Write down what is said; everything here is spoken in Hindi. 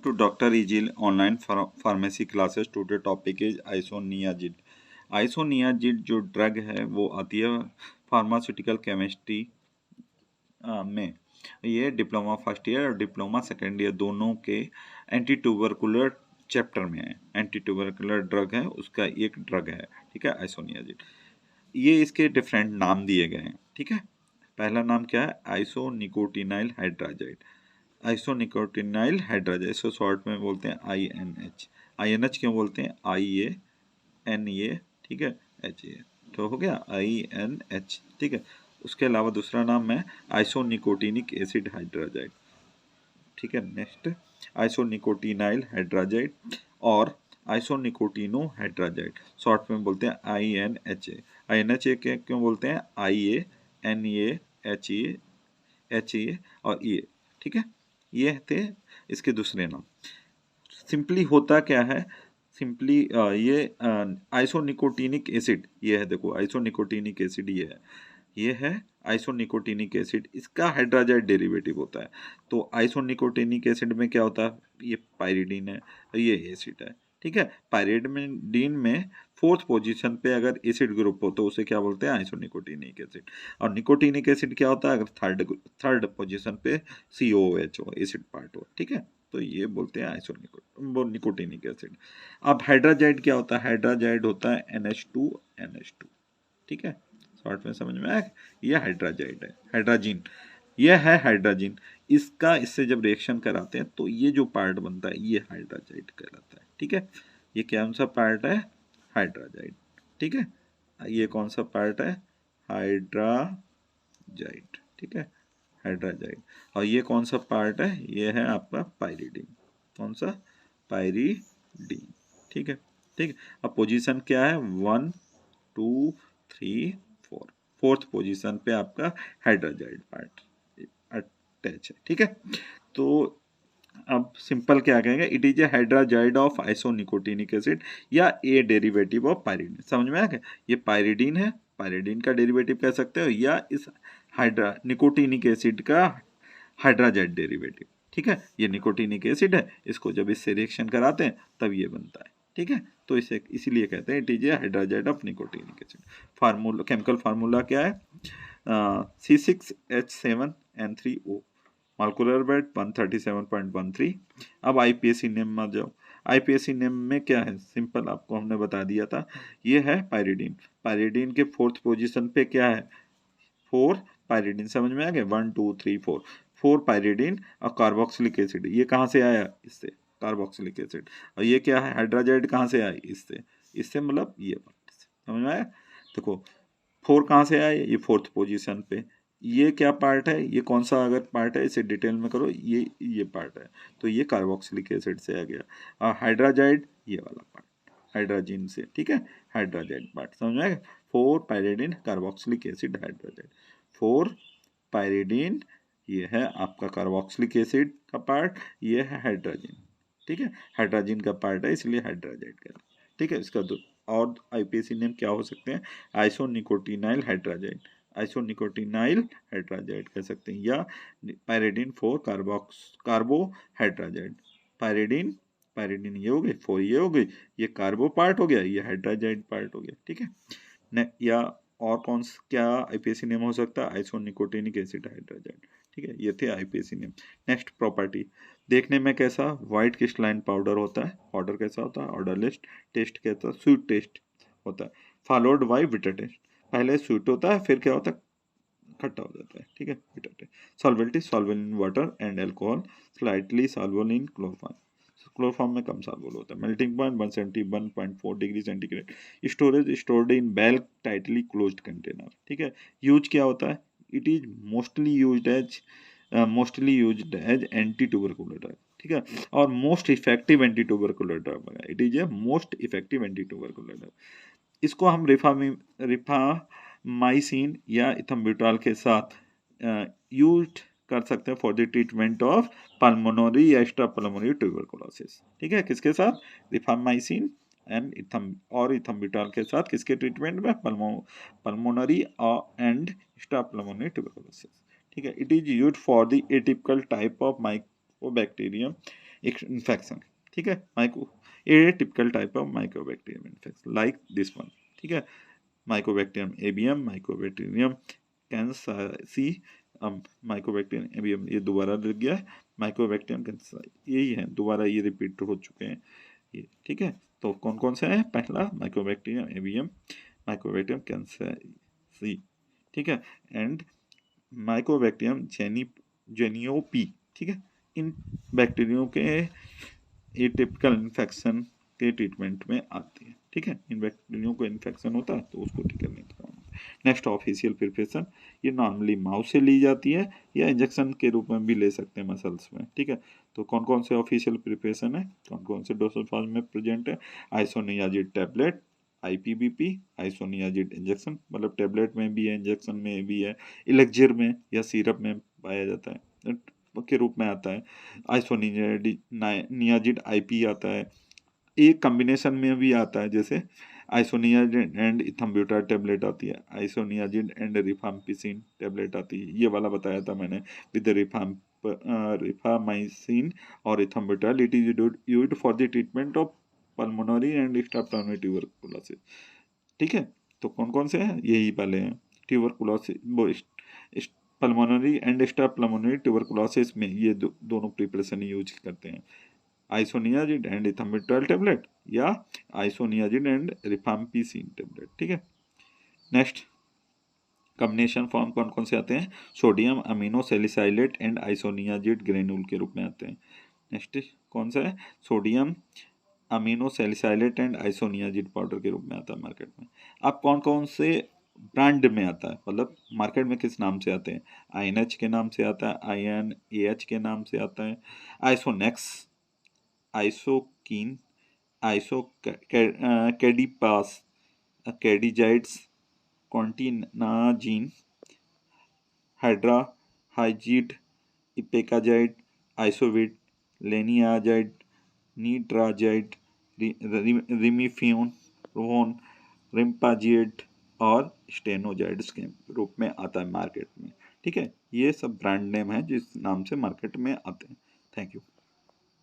to Dr. Ejil online pharmacy classes. Today topic is isoniazid. Isoniazid जो ड्रग है वो आती है फार्मास्यूटिकल केमिस्ट्री में। ये डिप्लोमा फर्स्ट ईयर और डिप्लोमा सेकेंड ईयर दोनों के एंटी ट्यूबरकुलर चैप्टर में है। एंटी ट्यूबरकुलर ड्रग है, उसका एक ड्रग है, ठीक है, आइसोनियाजिड। ये इसके डिफरेंट नाम दिए गए हैं, ठीक है। पहला नाम क्या है? आइसोनिकोटिनाइल हाइड्राजाइड। आइसोनिकोटिनाइल हाइड्राजाइड, इसको शॉर्ट में बोलते हैं INH। INH क्यों बोलते हैं? IANA, ठीक है, HA, तो हो गया INH, ठीक है। उसके अलावा दूसरा नाम है आइसोनिकोटिनिक एसिड हाइड्राजाइड, ठीक है। नेक्स्ट आइसोनिकोटिनाइल हाइड्राजाइड और आइसोनिकोटिनो हाइड्राजाइड, शॉर्ट में बोलते हैं INHA। INHA क्यों बोलते हैं? IANA, HA और EA, ठीक है। ये थे इसके दूसरे नाम। सिंपली होता क्या है? सिंपली ये आइसोनिकोटिनिक एसिड, ये है, देखो आइसोनिकोटिनिक एसिड ये है आइसोनिकोटिनिक एसिड, इसका हाइड्राजाइड डेरिवेटिव होता है। तो आइसोनिकोटिनिक एसिड में क्या होता है? ये पायरिडीन है, ये एसिड है, ठीक है। पायरिडीन में फोर्थ पोजीशन पे अगर एसिड ग्रुप हो तो उसे क्या बोलते हैं? आइसोनिकोटिनिक एसिड। और निकोटिनिक एसिड क्या होता है? अगर थर्ड पोजीशन पे COOH हो, एसिड पार्ट हो, ठीक है, तो ये बोलते हैं निकोटिनिक एसिड। अब हाइड्राजाइड क्या होता है? हाइड्राजाइड होता है NH2, ठीक है, शॉर्ट में समझ में आया? ये हाइड्राजाइड है, हाइड्राजीन, ये है हाइड्राजीन। इसका इससे जब रिएक्शन कराते हैं तो ये जो पार्ट बनता है ये हाइड्राजाइड कहलाता है, ठीक है। ये कौन सा पार्ट है? हाइड्राजाइड, ठीक है। ये कौन सा पार्ट है? हाइड्राजाइड, ठीक है, हाइड्राजाइड। और ये कौन सा पार्ट है? ये है आपका पायरिडीन। कौन सा? पायरिडीन, ठीक है, ठीक है। अब पोजीशन क्या है? 1 2 3 4, फोर्थ पोजीशन पे आपका हाइड्राजाइड पार्ट अटैच है, ठीक है। तो अब सिंपल क्या कहेंगे? It is a hydrazide of isonicotinic acid या ए डेरिवेटिव ऑफ पायरिडीन। समझ में आ गया? ये पायरिडीन है, पायरिडीन का डेरिवेटिव कह सकते हो, या इस निकोटिनिक एसिड का हाइड्राजाइड डेरिवेटिव, ठीक है। ये निकोटिनिक एसिड है, इसको जब इससे रिएक्शन कराते हैं तब ये बनता है, ठीक है। तो इसे इसीलिए कहते हैं it is a hydrazide of nicotinic acid. Formula, chemical formula क्या है? C6H7N3O, molecular weight 137.13। अब IPAC नेम में जाओ। IPAC नेम में क्या है? सिंपल, आपको हमने बता दिया था, ये है पायरिडीन। पायरिडीन के फोर्थ पोजीशन पे क्या है? 4 पायरिडीन। समझ में आ गया? 1 2 3 4 पायरिडीन और कार्बोक्सिलिक एसिड। ये कहाँ से आया? इससे, कार्बोक्सिलिक एसिड। और ये क्या है? हाइड्राजाइड कहाँ से आई? इससे, इससे मतलब ये पार्ट से। समझ में आया? देखो 4 कहाँ से आया? ये फोर्थ पोजीशन पे। ये क्या पार्ट है? ये कौन सा अगर पार्ट है इसे डिटेल में करो, ये पार्ट है, तो ये कार्बोक्सिलिक एसिड से आ गया। और हाइड्राजाइड ये वाला पार्ट, हाइड्राजीन से, ठीक है, हाइड्राजाइड पार्ट। समझ में आएगा? 4 pyridine carboxylic acid hydrazide. 4 pyridine, ये है आपका कार्बोक्सिलिक एसिड का पार्ट, ये है हाइड्राजीन, ठीक है, हाइड्राजीन का पार्ट है इसलिए हाइड्राजाइड कहते हैं, ठीक है। इसका और IPAC नेम क्या हो सकते हैं? आइसोनिकोटिनाइल हाइड्राजाइड, आइसोनिकोटिनाइल हाइड्राजाइड कह सकते हैं, या पायरिडीन 4 कार्बोहाइड्राजाइड। पायरिडीन, पायरिडीन ये हो गई, 4 ये हो गई, ये कार्बो पार्ट हो गया, ये हाइड्राजाइड पार्ट हो गया, ठीक है। या और कौन सा क्या IPAC नेम हो सकता है? आइसोनिकोटिनिक एसिड हाइड्राजाइड, ठीक है। ये थे IPAC नेम। नेक्स्ट प्रॉपर्टी, देखने में कैसा? व्हाइट क्रिस्टलाइन पाउडर होता है। पाउडर कैसा होता है? ऑर्डरलेस। टेस्ट कैसा? स्वीट टेस्ट होता है, फॉलोड बाय बिटर टेस्ट। पहले स्वीट होता है, फिर क्या होता है? खट्टा हो जाता है, ठीक है, bitter taste. Solubility, soluble in water and alcohol, slightly soluble in chloroform. Chloroform में कम सॉल्युबल होता है। Melting point 171.4 degree centigrade. Storage, stored in well tightly closed container, ठीक है। यूज क्या होता है? It is mostly used as anti tubercular drug, ठीक है, और most effective anti tubercular drug है। It is a most effective anti tubercular drug. इसको हम रिफामाइसिन या इथम्ब्यूटॉल के साथ यूज कर सकते हैं for the treatment of pulmonary या एक्स्ट्रा पल्मोनरी ट्यूबरकुलोसिस, ठीक है। किसके साथ? रिफामाइसिन एंड इथम्ब्यूटॉल के साथ, किसके ट्रीटमेंट में? Pulmonary and extra pulmonary tuberculosis, ठीक है। It is used for the atypical type of mycobacterium infection, ठीक है। Myco a typical type of mycobacterium infection like this one, ठीक है। Mycobacterium avium, mycobacterium kansasii, mycobacterium avium, ये दोबारा लग गया है, माइकोबैक्टीरियम कैंसा, यही है, दोबारा ये रिपीट हो चुके हैं ये, ठीक है। तो कौन कौन से हैं, पहला माइकोबैक्टीरियम एबियम, माइकोबैक्टीरियम कैंसासी, ठीक है, एंड माइकोबैक्टीरियम जेनियोपी, ठीक है। इन बैक्टीरियो के एटिपिकल इन्फेक्शन के ट्रीटमेंट में आती है, ठीक है। इन बैक्टीरियो को इन्फेक्शन होता है तो उसको ठीक करने का काम होता है। नेक्स्ट ऑफिशियल प्रिपरेशन, ये नॉर्मली माउथ से ली जाती है या इंजेक्शन के रूप में भी ले सकते हैं मसल्स में, ठीक है। तो कौन कौन से ऑफिशियल प्रिपरेशन है, कौन कौन से डोसेज फॉर्म में प्रेजेंट है, isoniazid tablet, IPBP, isoniazid injection, मतलब टैबलेट में भी है, इंजेक्शन में भी है, इलेक्जिर में या सिरप में पाया जाता है के रूप में आता है। आइसोनियाजिड IP आता है, एक कॉम्बिनेशन में भी आता है, जैसे आइसोनियाजिड एंड इथम्ब्यूटार टेबलेट आती है, आइसोनियाजिड एंड रिफाम्पिसिन टेबलेट आती है, ये वाला बताया था मैंने, विद रिफामाइसिन और ethambutol, it is used for the treatment of pulmonary and extrapulmonary tuberculosis, ठीक है। तो कौन कौन से हैं, यही वाले हैं, tuberculosis, pulmonary and extrapulmonary tuberculosis में ये दोनों प्रिपरेशन यूज करते हैं, आइसोनियाजिड एंड इथम्ब्यूटार टेबलेट या आइसोनियाजिड एंड रिफाम्पिसिन टेबलेट, ठीक है। नेक्स्ट कॉम्बिनेशन फॉर्म कौन कौन से आते हैं, sodium amino salicylate and isoniazid granule के रूप में आते हैं। नेक्स्ट कौन सा है, sodium amino salicylate and isoniazid powder के रूप में आता है मार्केट में। अब कौन कौन से ब्रांड में आता है, मतलब मार्केट में किस नाम से आते हैं, INH के नाम से आता है, INAH के नाम से आता है, आइसोनेक्स, आइसोकीन, आइसो कैडीपास, कैडीजाइड्स, कॉन्टिनाजीन, हाइड्रा हाइजिड, इपेकाजाइड, आइसोविड, लेनियाजाइड, नीट्राजाइड, रिमिफ्यून, रोहन, रिम्पाजिएट और स्टेनोजाइड्स के रूप में आता है मार्केट में, ठीक है। ये सब ब्रांड नेम है जिस नाम से मार्केट में आते हैं। Thank you.